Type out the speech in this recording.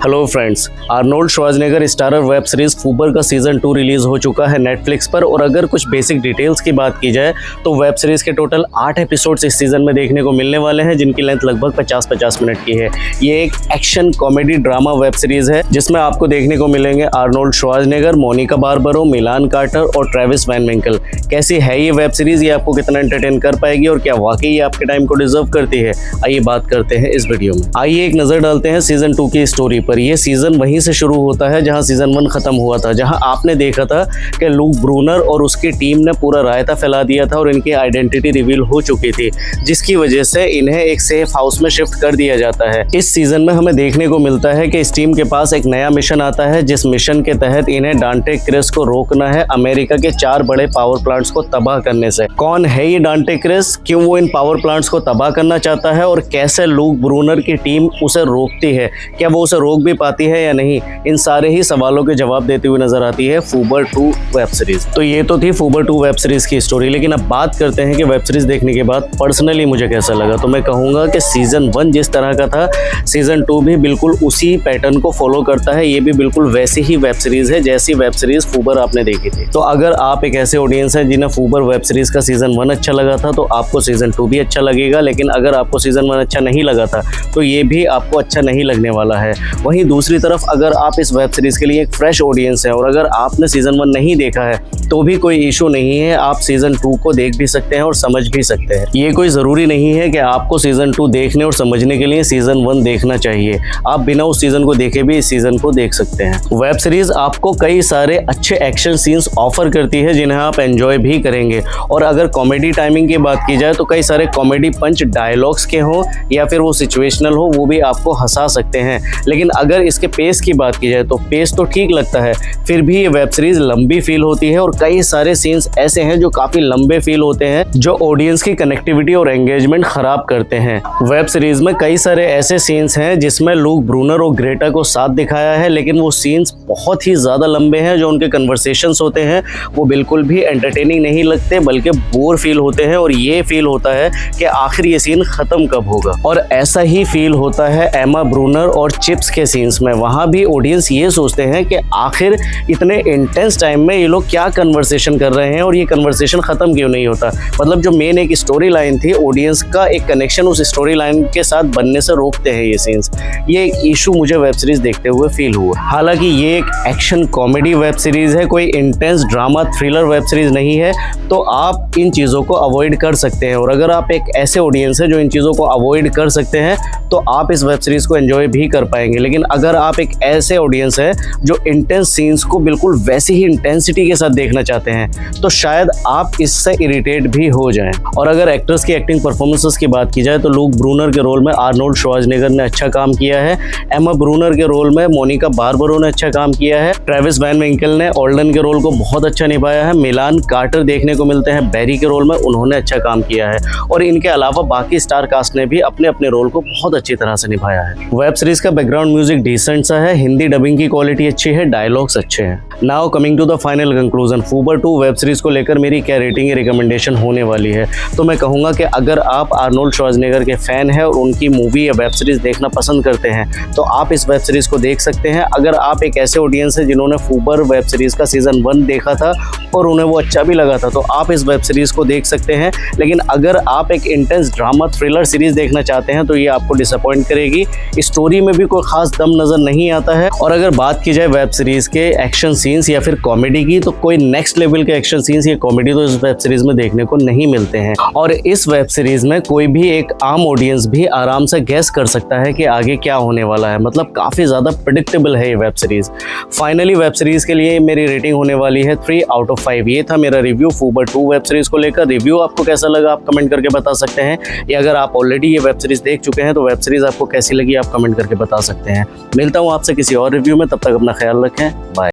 Hello friends, Arnold Schwarzenegger starrer web series FUBAR का season 2 release हो चुका है नेटफ्लिक्स पर। और अगर कुछ बेसिक डिटेल्स की बात की जाए तो वेब सीरीज के टोटल 8 एपिसोड्स इस सीजन में देखने को मिलने वाले हैं, जिनकी लेंथ लगभग 50-50 मिनट की है। ये एक action comedy drama web series है जिसमें आपको देखने को मिलेंगे आर्नोल्ड श्वार्ज़नेगर, मोनिका बार्बरो, मिलान कार्टर और ट्रेविस वैन विंकल। कैसी है ये वेब सीरीज, ये आपको कितना एंटरटेन कर पाएगी और क्या वाकई ये आपके टाइम को डिजर्व करती है, आइए बात करते हैं इस वीडियो में। आइए एक नजर डालते हैं सीजन 2 की स्टोरी पर। यह सीजन वहीं से शुरू होता है जहां सीजन 1 खत्म हुआ था, जहां आपने देखा था कि लूक ब्रूनर और उसकी टीम ने पूरा रायता फैला दिया था और इनकी आइडेंटिटी रिवील हो चुकी थी, जिसकी वजह से इन्हें एक सेफ हाउस में शिफ्ट कर दिया जाता है। इस सीजन में हमें देखने को मिलता है कि इस टीम के पास एक नया मिशन आता है, जिस मिशन के तहत इन्हें डांटे क्रिस को रोकना है अमेरिका के 4 बड़े पावर प्लांट्स को तबाह करने से। कौन है ये डांटे क्रिस, क्यों वो इन पावर प्लांट्स को तबाह करना चाहता है और कैसे लूक ब्रूनर की टीम उसे रोकती है, क्या वो उसे रोक भी पाती है या नहीं, इन सारे ही सवालों के जवाब देते हुए नजर आती है फूबर 2 वेब सीरीज। तो ये तो थी फूबर 2 वेब सीरीज की स्टोरी, लेकिन अब बात करते हैं कि वेब सीरीज देखने के बाद पर्सनली मुझे कैसा लगा। तो मैं कहूंगा कि सीजन 1 जिस तरह का था, सीजन 2 भी बिल्कुल उसी पैटर्न को फॉलो करता है। ये भी बिल्कुल वैसी ही वेब सीरीज है जैसी वेब सीरीज फूबर आपने देखी थी। तो अगर आप एक ऐसे ऑडियंस हैं जिन्हें फूबर वेब सीरीज का सीजन 1 अच्छा लगा था, तो आपको सीजन 2 भी अच्छा लगेगा। लेकिन अगर आपको सीजन 1 अच्छा नहीं लगा था तो ये भी आपको अच्छा नहीं लगने वाला है। वहीं दूसरी तरफ अगर आप इस वेब सीरीज के लिए एक फ्रेश ऑडियंस है और अगर आपने सीजन 1 नहीं देखा है तो भी कोई इशू नहीं है, आप सीजन 2 को देख भी सकते हैं और समझ भी सकते हैं। ये कोई ज़रूरी नहीं है कि आपको सीजन 2 देखने और समझने के लिए सीजन 1 देखना चाहिए। आप बिना उस सीजन को देखे भी इस सीजन को देख सकते हैं। वेब सीरीज आपको कई सारे अच्छे एक्शन सीन्स ऑफर करती है जिन्हें आप एंजॉय भी करेंगे। और अगर कॉमेडी टाइमिंग की बात की जाए तो कई सारे कॉमेडी पंच डायलॉग्स के हों या फिर वो सिचुएशनल हो, वो भी आपको हंसा सकते हैं। लेकिन अगर इसके पेस की बात की जाए तो पेस तो ठीक लगता है, फिर भी ये वेब सीरीज लंबी फील होती है और कई सारे सीन्स ऐसे हैं जो काफी लंबे फील होते हैं, जो ऑडियंस की कनेक्टिविटी और एंगेजमेंट खराब करते हैं। वेब सीरीज में कई सारे ऐसे सीन्स हैं जिसमें लूक ब्रूनर और ग्रेटा को साथ दिखाया है, लेकिन वो सीन्स बहुत ही ज्यादा लंबे हैं। जो उनके कन्वर्सेशंस होते हैं वो बिल्कुल भी एंटरटेनिंग नहीं लगते, बल्कि बोर फील होते हैं और ये फील होता है कि आखिर ये सीन खत्म कब होगा। और ऐसा ही फील होता है एमा ब्रूनर और चिप्स के सीन्स में। वहां भी ऑडियंस ये सोचते हैं कि आखिर इतने इंटेंस टाइम में ये लोग क्या कन्वर्सेशन कर रहे हैं और ये कन्वर्सेशन खत्म क्यों नहीं होता। मतलब जो मेन एक स्टोरी लाइन थी, ऑडियंस का एक कनेक्शन उस स्टोरी लाइन के साथ बनने से रोकते हैं ये सीन्स। ये एक इशू मुझे वेब सीरीज देखते हुए फील हुआ। हालांकि ये एक एक्शन कॉमेडी वेब सीरीज है, कोई intense drama thriller web series नहीं है, तो आप इन चीज़ों को अवॉइड कर सकते हैं। और अगर आप एक ऐसे ऑडियंस है जो इन चीज़ों को अवॉइड कर सकते हैं तो आप इस वेब सीरीज को एंजॉय भी कर पाएंगे। लेकिन अगर आप एक ऐसे ऑडियंस है जो इंटेंस सीन्स को बिल्कुल वैसी ही इंटेंसिटी के साथ देखना चाहते हैं तो शायद आप इससे इरिटेट भी हो जाएं। और अगर एक्टर्स की एक्टिंग परफॉर्मेंसेस की बात की जाए तो लूक ब्रूनर के रोल में आर्नोल्ड श्वार्ज़नेगर ने अच्छा काम किया है, एमा ब्रूनर के रोल में मोनिका बार्बरो ने अच्छा काम किया है, ट्रेविस वैन विंकल ने ऑल्डन के रोल को बहुत अच्छा निभाया है, मिलान कार्टर देखने को मिलते हैं बैरी के रोल में, उन्होंने अच्छा काम किया है। और इनके अलावा बाकी स्टार कास्ट ने भी अपने अपने रोल को बहुत अच्छी तरह से निभाया है। वेब सीरीज का बैकग्राउंड म्यूजिक डिसेंट सा है, हिंदी डबिंग की क्वालिटी अच्छी है, डायलॉग्स अच्छे हैं। Now coming to the final conclusion, FUBAR 2 web series को लेकर मेरी क्या रेटिंग रिकमेंडेशन होने वाली है। तो मैं कहूँगा कि अगर आप आर्नोल्ड श्वार्ज़नेगर के फैन हैं और उनकी मूवी या वेब सीरीज देखना पसंद करते हैं तो आप इस वेब सीरीज को देख सकते हैं। अगर आप एक ऐसे ऑडियंस है जिन्होंने फूबर वेब सीरीज का सीजन 1 देखा था और उन्हें वो अच्छा भी लगा था तो आप इस वेब सीरीज को देख सकते हैं। लेकिन अगर आप एक इंटेंस ड्रामा थ्रिलर सीरीज देखना चाहते हैं तो ये आपको डिसअपॉइंट करेगी। स्टोरी में भी कोई खास दम नजर नहीं आता है। और अगर बात की जाए वेब सीरीज के एक्शन सीन्स या फिर कॉमेडी की, तो कोई नेक्स्ट लेवल के एक्शन सीन्स या कॉमेडी तो इस वेब सीरीज में देखने को नहीं मिलते हैं। और इस वेब सीरीज में कोई भी एक आम ऑडियंस भी आराम से गेस कर सकता है कि आगे क्या होने वाला है। मतलब काफी ज्यादा प्रेडिक्टेबल है ये web series. Finally web series के लिए मेरी रेटिंग होने वाली है 3 आउट ऑफ 5। ये था मेरा रिव्यू फूबर 2 वेब सीरीज को लेकर। रिव्यू आपको कैसा लगा आप कमेंट करके बता सकते हैं, या अगर आप ऑलरेडी ये वेब सीरीज देख चुके हैं तो वेब सीरीज आपको कैसी लगी आप कमेंट करके बता सकते हैं। मिलता हूँ आपसे किसी और रिव्यू में, तब तक अपना ख्याल रखें, बाय।